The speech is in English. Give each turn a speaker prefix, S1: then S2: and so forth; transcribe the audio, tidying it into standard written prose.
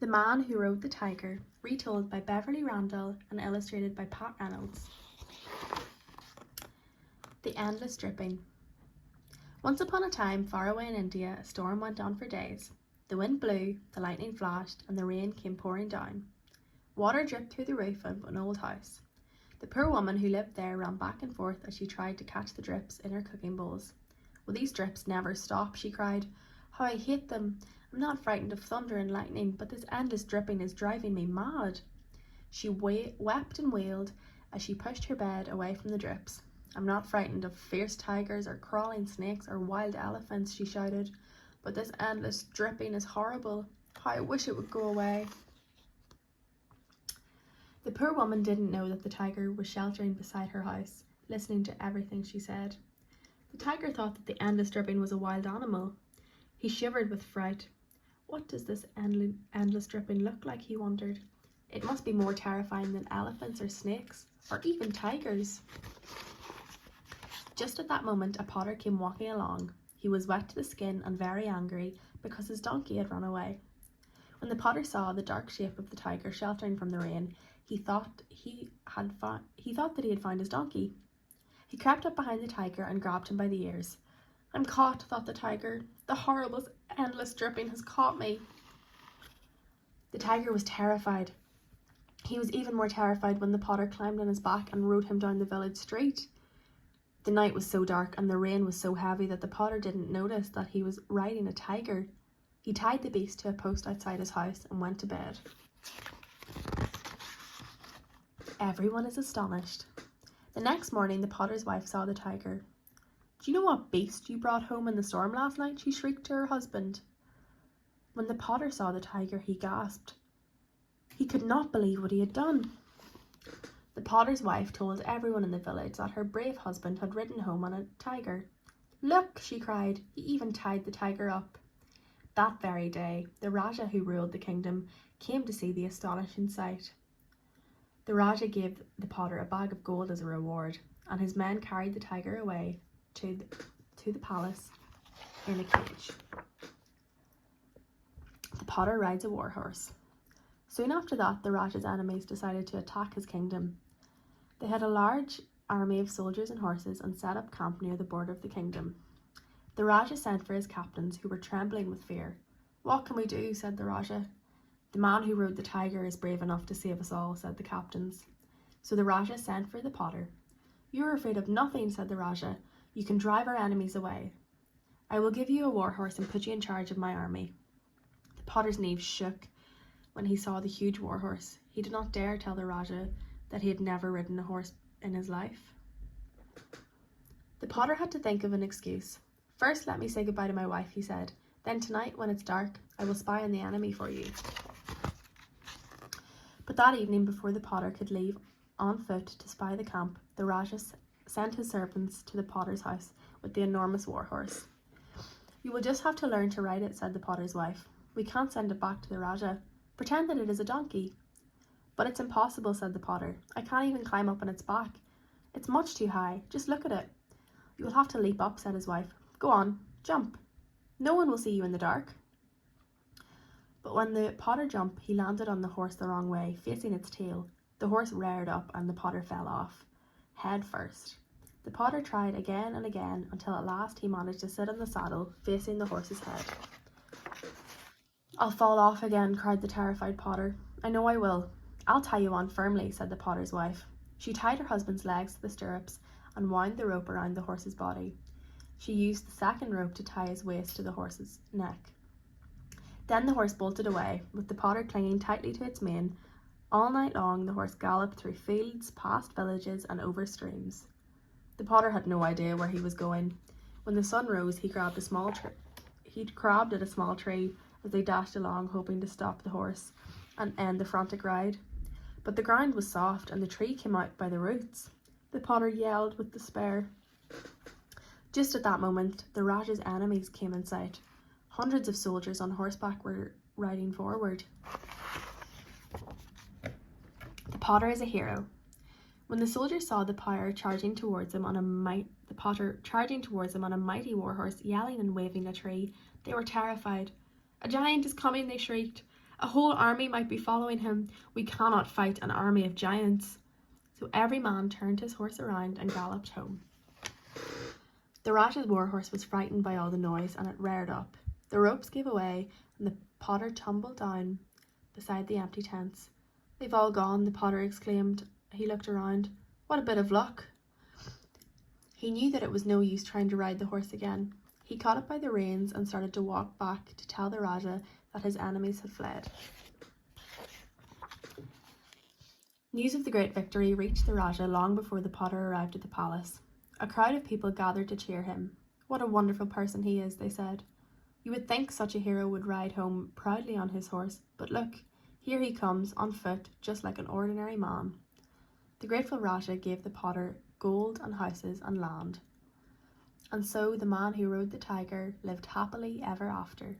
S1: The Man Who Rode the Tiger, retold by Beverly Randall and illustrated by Pat Reynolds. The Endless Dripping. Once upon a time, far away in India, a storm went on for days. The wind blew, the lightning flashed, and the rain came pouring down. Water dripped through the roof of an old house. The poor woman who lived there ran back and forth as she tried to catch the drips in her cooking bowls. "Will these drips never stop?" she cried. "How I hate them! I'm not frightened of thunder and lightning, but this endless dripping is driving me mad." She wept and wailed as she pushed her bed away from the drips. "I'm not frightened of fierce tigers or crawling snakes or wild elephants," she shouted, "but this endless dripping is horrible. How I wish it would go away." The poor woman didn't know that the tiger was sheltering beside her house, listening to everything she said. The tiger thought that the endless dripping was a wild animal. He shivered with fright. What does this endless dripping look like, he wondered. It must be more terrifying than elephants or snakes, or even tigers. Just at that moment, a potter came walking along. He was wet to the skin and very angry because his donkey had run away. When the potter saw the dark shape of the tiger sheltering from the rain, he thought that he had found his donkey. He crept up behind the tiger and grabbed him by the ears. "I'm caught," thought the tiger. "The horrible, endless dripping has caught me." The tiger was terrified. He was even more terrified when the potter climbed on his back and rode him down the village street. The night was so dark and the rain was so heavy that the potter didn't notice that he was riding a tiger. He tied the beast to a post outside his house and went to bed. Everyone is astonished. The next morning, the potter's wife saw the tiger. "Do you know what beast you brought home in the storm last night?" she shrieked to her husband. When the potter saw the tiger, he gasped. He could not believe what he had done. The potter's wife told everyone in the village that her brave husband had ridden home on a tiger. "Look," she cried, "he even tied the tiger up." That very day, the Rajah who ruled the kingdom came to see the astonishing sight. The Rajah gave the potter a bag of gold as a reward, and his men carried the tiger away to the palace in a cage. The potter rides a war horse. Soon after that, the Rajah's enemies decided to attack his kingdom. They had a large army of soldiers and horses and set up camp near the border of the kingdom. The Rajah sent for his captains, who were trembling with fear. "What can we do?" said the Rajah. "The man who rode the tiger is brave enough to save us all," said the captains. So the Rajah sent for the potter. "You are afraid of nothing," said the Rajah. "You can drive our enemies away. I will give you a war horse and put you in charge of my army." The potter's knees shook when he saw the huge war horse. He did not dare tell the Rajah that he had never ridden a horse in his life. The potter had to think of an excuse. "First, let me say goodbye to my wife," he said. "Then tonight, when it's dark, I will spy on the enemy for you." But that evening, before the potter could leave on foot to spy the camp, the Rajah sent his servants to the potter's house with the enormous war horse. "You will just have to learn to ride it," said the potter's wife. "We can't send it back to the Rajah. Pretend that it is a donkey." "But it's impossible," said the potter. "I can't even climb up on its back. It's much too high. Just look at it." "You will have to leap up," said his wife. "Go on, jump. No one will see you in the dark." But when the potter jumped, he landed on the horse the wrong way, facing its tail. The horse reared up and the potter fell off, head first. The potter tried again and again until at last he managed to sit on the saddle, facing the horse's head. "I'll fall off again," cried the terrified potter. "I know I will." "I'll tie you on firmly," said the potter's wife. She tied her husband's legs to the stirrups and wound the rope around the horse's body. She used the second rope to tie his waist to the horse's neck. Then the horse bolted away, with the potter clinging tightly to its mane. All night long the horse galloped through fields, past villages, and over streams. The potter had no idea where he was going. When the sun rose, he grabbed at a small tree as they dashed along, hoping to stop the horse and end the frantic ride. But the ground was soft, and the tree came out by the roots. The potter yelled with despair. Just at that moment, the Rajah's enemies came in sight. Hundreds of soldiers on horseback were riding forward. The potter is a hero. When the soldiers saw the potter charging towards them on a mighty war horse, yelling and waving a tree, they were terrified. "A giant is coming," they shrieked. A whole army might be following him. We cannot fight an army of giants." So every man turned his horse around and galloped home. The Rajah's war horse was frightened by all the noise, and it reared up. The ropes gave away, and the potter tumbled down beside the empty tents. "They've all gone," the potter exclaimed. He looked around. What a bit of luck! He knew that it was no use trying to ride the horse again. He caught it by the reins and started to walk back to tell the Rajah that his enemies had fled. News of the great victory reached the Rajah long before the potter arrived at the palace. A crowd of people gathered to cheer him. "What a wonderful person he is," they said. "You would think such a hero would ride home proudly on his horse, but look, here he comes, on foot, just like an ordinary man." The grateful Rajah gave the potter gold and houses and land. And so the man who rode the tiger lived happily ever after.